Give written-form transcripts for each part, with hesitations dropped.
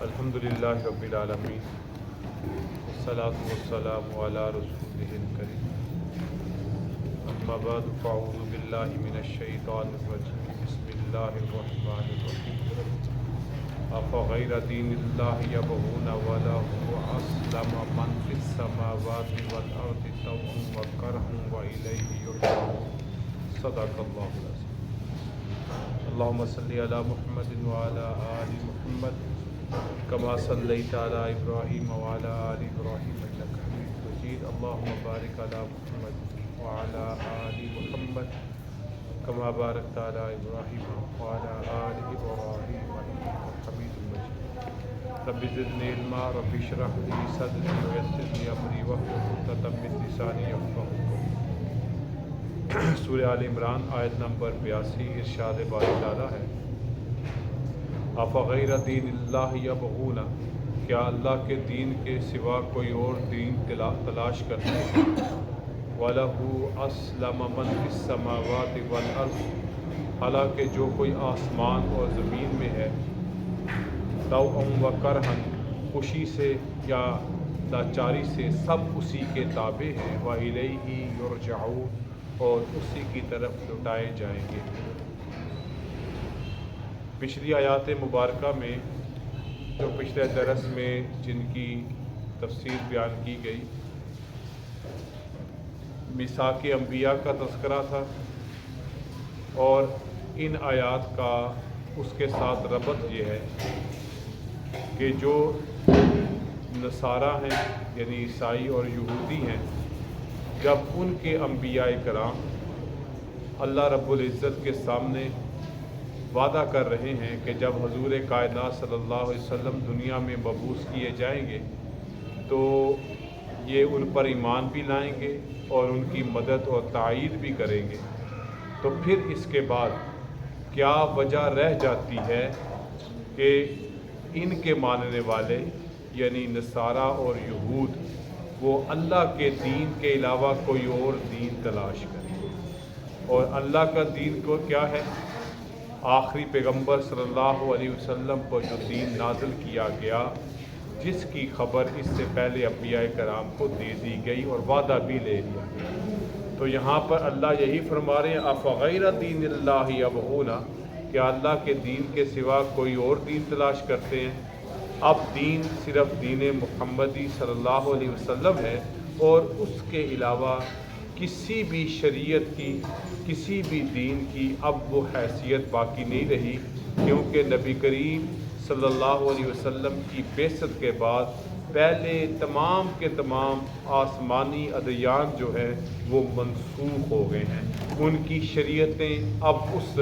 الحمدللہ رب العالمین والصلاة والسلام علی رسولہ الکریم اما بعد فاعوذ باللہ من الشیطان الرجیم بسم اللہ الرحمن الرحیم افغیر دین اللہ یبغون وله اسلم من فی السماوات والارض طوعا وکرہا والیہ یرجعون صدق اللہ العظیم اللہم صلی علی محمد وعلی آل محمد کما صلیت علی ابراہیم وعلی آل ابراہیم انک حمید مجید اللہم بارک علی محمد وعلی آل محمد کما بارکت علی ابراہیم وعلی آل ابراہیم انک حمید مجید رب زدنی علما رب اشرح لی صدری ویسر لی امری واحلل عقدۃ من لسانی یفقہوا قولی۔ سورہ آل عمران آیت نمبر 82 ارشاد باری تعالیٰ ہے افغیر دین اللہ یبغون، کیا اللہ کے دین کے سوا کوئی اور دین تلاش کرتے ہیں؟ وَلَهُ أَسْلَمَ مَنْ فِي السَّمَاوَاتِ وَالْأَرْضِ، حالانکہ جو کوئی آسمان اور زمین میں ہے طوعا وکرہا، خوشی سے یا لاچاری سے سب اسی کے تابع ہیں، وَإِلَيْهِ يُرْجَعُونَ، اور اسی کی طرف لوٹائے جائیں گے۔ پچھلی آیات مبارکہ میں جو پچھلے درس میں جن کی تفسیر بیان کی گئی، میثاق انبیاء کا تذکرہ تھا، اور ان آیات کا اس کے ساتھ ربط یہ ہے کہ جو نصارہ ہیں یعنی عیسائی اور یہودی ہیں، جب ان کے انبیاء کرام اللہ رب العزت کے سامنے وعدہ کر رہے ہیں کہ جب حضور کائنات صلی اللہ علیہ وسلم دنیا میں مبعوث کیے جائیں گے تو یہ ان پر ایمان بھی لائیں گے اور ان کی مدد اور تائید بھی کریں گے، تو پھر اس کے بعد کیا وجہ رہ جاتی ہے کہ ان کے ماننے والے یعنی نصارہ اور یہود وہ اللہ کے دین کے علاوہ کوئی اور دین تلاش کریں؟ اور اللہ کا دین کو کیا ہے؟ آخری پیغمبر صلی اللہ علیہ وسلم کو جو دین نازل کیا گیا، جس کی خبر اس سے پہلے انبیاء کرام کو دے دی گئی اور وعدہ بھی لے لیا گیا۔ تو یہاں پر اللہ یہی فرما رہے ہیں افغیر دین اللہ یبغون، کیا اللہ کے دین کے سوا کوئی اور دین تلاش کرتے ہیں؟ اب دین صرف دین محمدی صلی اللہ علیہ وسلم ہے، اور اس کے علاوہ کسی بھی شریعت کی، کسی بھی دین کی اب وہ حیثیت باقی نہیں رہی، کیونکہ نبی کریم صلی اللہ علیہ وسلم کی بعثت کے بعد پہلے تمام کے تمام آسمانی ادیان جو ہے وہ منسوخ ہو گئے ہیں۔ ان کی شریعتیں اب اس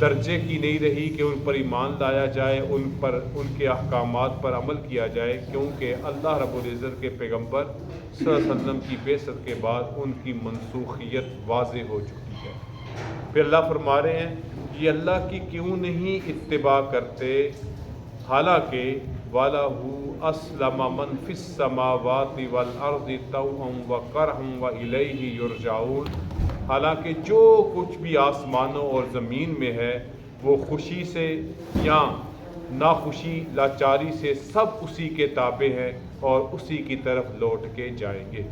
درجے کی نہیں رہی کہ ان پر ایمان لایا جائے، ان کے احکامات پر عمل کیا جائے، کیونکہ اللہ رب العزت کے پیغمبر صلی اللہ علیہ وسلم کی بعثت کے بعد ان کی منسوخیت واضح ہو چکی ہے۔ پھر اللہ فرما رہے ہیں یہ اللہ کی کیوں نہیں اتباع کرتے، حالانکہ وَلَهُ أَسْلَمَ مَنْ فِي السَّمَاوَاتِ وَالْأَرْضِ طَوْعًا وَكَرْهًا وَإِلَيْهِ يُرْجَعُونَ، حالانکہ جو کچھ بھی آسمانوں اور زمین میں ہے وہ خوشی سے یا ناخوشی لاچاری سے سب اسی کے تابع ہیں اور اسی کی طرف لوٹ کے جائیں گے۔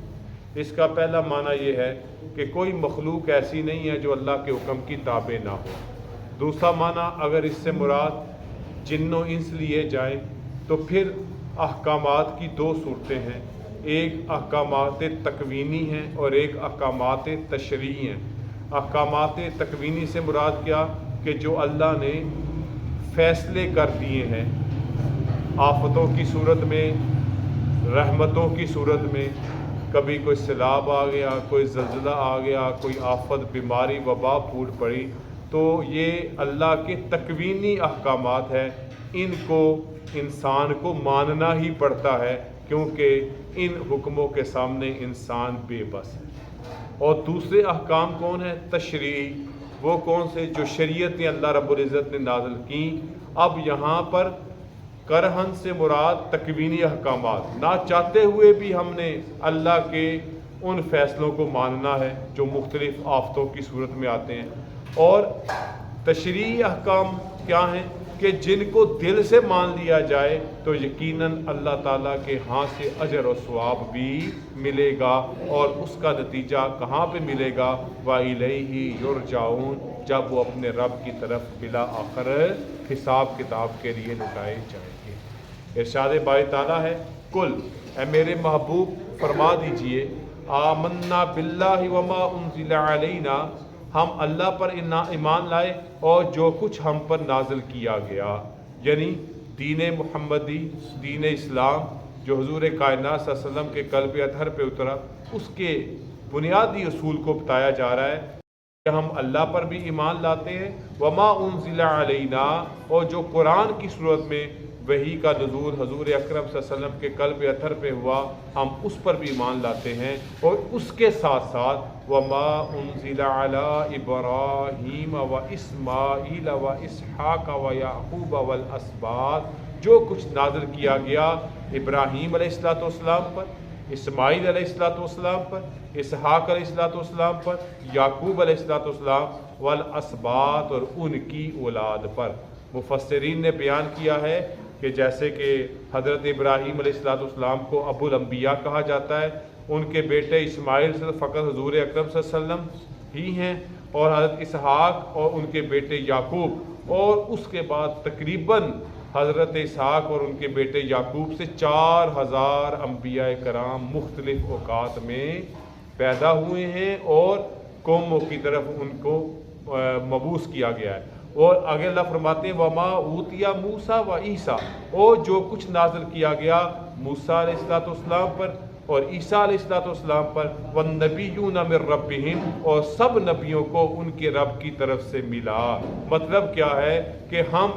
اس کا پہلا معنی یہ ہے کہ کوئی مخلوق ایسی نہیں ہے جو اللہ کے حکم کی تابع نہ ہو۔ دوسرا معنی اگر اس سے مراد جن و انس لیے جائیں تو پھر احکامات کی دو صورتیں ہیں، ایک احکامات تکوینی ہیں اور ایک احکامات تشریعی ہیں۔ احکامات تکوینی سے مراد کیا کہ جو اللہ نے فیصلے کر دیے ہیں، آفتوں کی صورت میں، رحمتوں کی صورت میں، کبھی کوئی سیلاب آ گیا، کوئی زلزلہ آ گیا، کوئی آفت، بیماری، وبا پھوٹ پڑی، تو یہ اللہ کے تکوینی احکامات ہیں، ان کو انسان کو ماننا ہی پڑتا ہے، کیونکہ ان حکموں کے سامنے انسان بے بس ہے۔ اور دوسرے احکام کون ہیں؟ تشریعی، وہ کون سے؟ جو شریعتیں اللہ رب العزت نے نازل کی۔ اب یہاں پر کرہن سے مراد تکوینی احکامات، نہ چاہتے ہوئے بھی ہم نے اللہ کے ان فیصلوں کو ماننا ہے جو مختلف آفتوں کی صورت میں آتے ہیں، اور تشریعی احکام کیا ہیں کہ جن کو دل سے مان لیا جائے تو یقیناً اللہ تعالیٰ کے ہاں سے اجر و ثواب بھی ملے گا، اور اس کا نتیجہ کہاں پہ ملے گا؟ وَإِلَيْهِ يُرْجَعُونَ، جب وہ اپنے رب کی طرف بلا آخر حساب کتاب کے لیے لٹائے جائیں گے۔ ارشاد باری تعالیٰ ہے، کل، اے میرے محبوب فرما دیجئے، آمنا باللہ وما انزل علینا، ہم اللہ پر ایمان لائے اور جو کچھ ہم پر نازل کیا گیا، یعنی دین محمدی، دین اسلام جو حضور کائنات صلی اللہ علیہ وسلم کے قلب اطہر پہ اترا، اس کے بنیادی اصول کو بتایا جا رہا ہے کہ ہم اللہ پر بھی ایمان لاتے ہیں، وما انزل علینا، اور جو قرآن کی صورت میں وحی کا نزول حضور اکرم صلی اللہ علیہ وسلم کے قلب اطہر پہ ہوا، ہم اس پر بھی ایمان لاتے ہیں، اور اس کے ساتھ ساتھ وما انزل علی ابراہیم و اسماعیل و اسحاق و یعقوب والاسباط، جو کچھ نازل کیا گیا ابراہیم علیہ السلام پر، اسماعیل علیہ السلام پر، اسحاق علیہ السلام پر، یعقوب علیہ السلام والاسباط، اور ان کی اولاد پر۔ مفسرین نے بیان کیا ہے کہ جیسے کہ حضرت ابراہیم علیہ السلام کو ابو الانبیاء کہا جاتا ہے، ان کے بیٹے اسماعیل سے فقط حضور اکرم صلی اللہ علیہ وسلم ہی ہیں، اور حضرت اسحاق اور ان کے بیٹے یعقوب، اور اس کے بعد تقریباً حضرت اسحاق اور ان کے بیٹے یعقوب سے 4000 انبیاء کرام مختلف اوقات میں پیدا ہوئے ہیں اور قوموں کی طرف ان کو مبعوث کیا گیا ہے۔ اور آگے اللہ فرماتے ہیں وما اوتیہ موسیٰ و عیسیٰ، اور جو کچھ نازل کیا گیا موسیٰ علیہ السلام پر اور عیسیٰ علیہ السلام پر، والنبیون من ربہم، اور سب نبیوں کو ان کے رب کی طرف سے ملا۔ مطلب کیا ہے کہ ہم،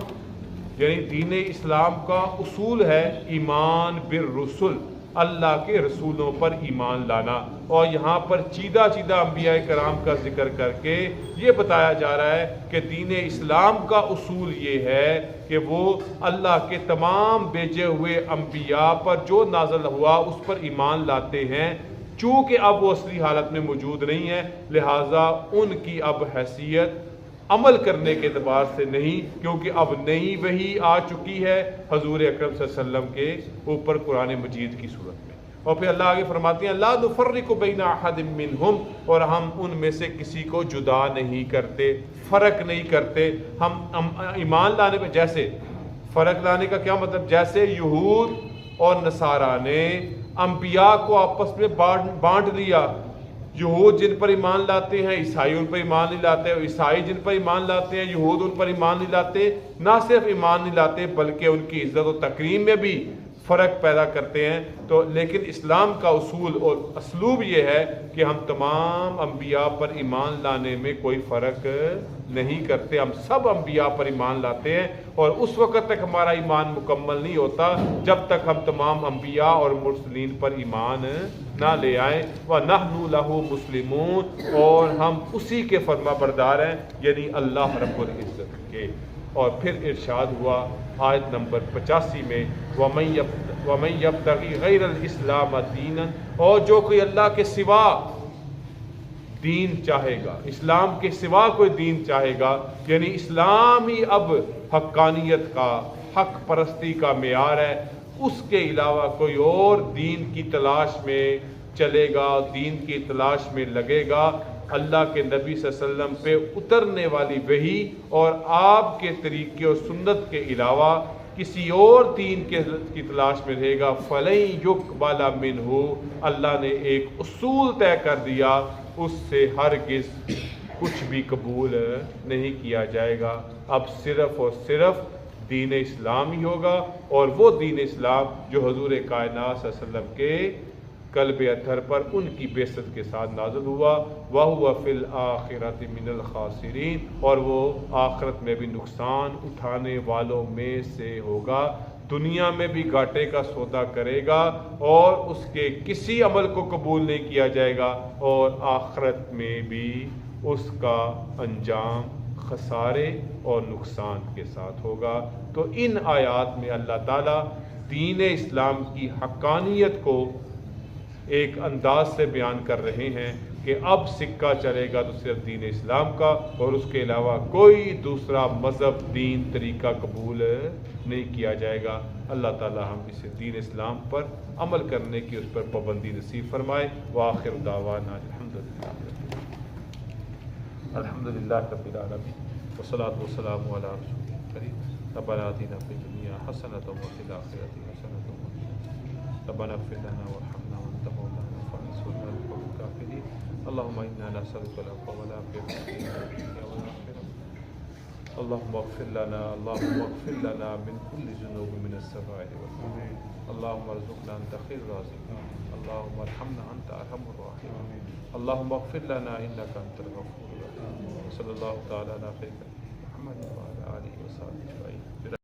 یعنی دین اسلام کا اصول ہے ایمان بالرسل، اللہ کے رسولوں پر ایمان لانا، اور یہاں پر چیدہ انبیاء کرام کا ذکر کر کے یہ بتایا جا رہا ہے کہ دین اسلام کا اصول یہ ہے کہ وہ اللہ کے تمام بھیجے ہوئے انبیاء پر جو نازل ہوا اس پر ایمان لاتے ہیں۔ چونکہ اب وہ اصلی حالت میں موجود نہیں ہے، لہٰذا ان کی اب حیثیت عمل کرنے کے اعتبار سے نہیں، کیونکہ اب نئی وحی آ چکی ہے حضور اکرم صلی اللہ علیہ وسلم کے اوپر قرآن مجید کی صورت میں۔ اور پھر اللہ آگے فرماتے ہیں لا نفرق بین احد منہم، اور ہم ان میں سے کسی کو جدا نہیں کرتے، فرق نہیں کرتے۔ ہم ایمان لانے پہ، جیسے فرق لانے کا کیا مطلب؟ جیسے یہود اور نصارہ نے انبیاء کو آپس میں بانٹ لیا، یہود جن پر ایمان لاتے ہیں عیسائی ان پر ایمان نہیں لاتے، اور عیسائی جن پر ایمان لاتے ہیں یہود ان پر ایمان نہیں لاتے۔ نہ صرف ایمان نہیں لاتے بلکہ ان کی عزت و تکریم میں بھی فرق پیدا کرتے ہیں۔ تو لیکن اسلام کا اصول اور اسلوب یہ ہے کہ ہم تمام انبیاء پر ایمان لانے میں کوئی فرق نہیں کرتے، ہم سب انبیاء پر ایمان لاتے ہیں، اور اس وقت تک ہمارا ایمان مکمل نہیں ہوتا جب تک ہم تمام انبیاء اور مرسلین پر ایمان نہ لے آئیں۔ وَنَحْنُ لَهُ مُسْلِمُونَ، اور ہم اسی کے فرما بردار ہیں، یعنی اللہ رب العزت کے۔ اور پھر ارشاد ہوا آیت نمبر 85 میں وَمَن يَبْتَغِي غَيْرَ الْإِسْلَامَ دِينًا، اور جو کوئی اللہ کے سوا دین چاہے گا، اسلام کے سوا کوئی دین چاہے گا، یعنی اسلام ہی اب حقانیت کا، حق پرستی کا معیار ہے، اس کے علاوہ کوئی اور دین کی تلاش میں چلے گا، دین کی تلاش میں لگے گا، اللہ کے نبی صلی اللہ علیہ وسلم پہ اترنے والی وحی اور آپ کے طریقے اور سنت کے علاوہ کسی اور دین کی تلاش میں رہے گا، فَلَن يُقْبَلَ مِنْهُ، اللہ نے ایک اصول طے کر دیا، اس سے ہرگز کچھ بھی قبول نہیں کیا جائے گا۔ اب صرف اور صرف دین اسلام ہی ہوگا، اور وہ دین اسلام جو حضور کائنات صلی اللہ علیہ وسلم کے قلب اطہر پر ان کی بعثت کے ساتھ نازل ہوا، وَهُوَ فِي الْآخِرَةِ مِنَ الْخَاسِرِينَ، اور وہ آخرت میں بھی نقصان اٹھانے والوں میں سے ہوگا۔ دنیا میں بھی گھاٹے کا سودا کرے گا اور اس کے کسی عمل کو قبول نہیں کیا جائے گا، اور آخرت میں بھی اس کا انجام خسارے اور نقصان کے ساتھ ہوگا۔ تو ان آیات میں اللہ تعالیٰ دین اسلام کی حقانیت کو ایک انداز سے بیان کر رہے ہیں کہ اب سکہ چلے گا تو صرف دین اسلام کا، اور اس کے علاوہ کوئی دوسرا مذہب، دین، طریقہ قبول نہیں کیا جائے گا۔ اللہ تعالی ہم اس دین اسلام پر عمل کرنے کی اس پر پابندی نصیب فرمائے۔ وآخر دعوانا الحمدللہ رب العالمین، والصلاۃ والسلام علی رسول الکریم۔ ربنا آتنا فی الدنیا حسنۃ وفی الآخرۃ حسنۃ وقنا ربنا اغفر لنا وارحمنا وانت مولانا فانصرنا على القوم الكافرين اللهم انا نسألك العفو والعافية في الدنيا والآخرة اللهم اغفر لنا من كل ذنوب من السرائر والبطون اللهم ارزقنا انت خير الرازقين اللهم ارحمنا انت ارحم الراحمين اللهم اغفر لنا انك انت الغفور الرحيم صلی اللہ تعالی علی محمد وعلى آلہ وصحبہ اجمعین۔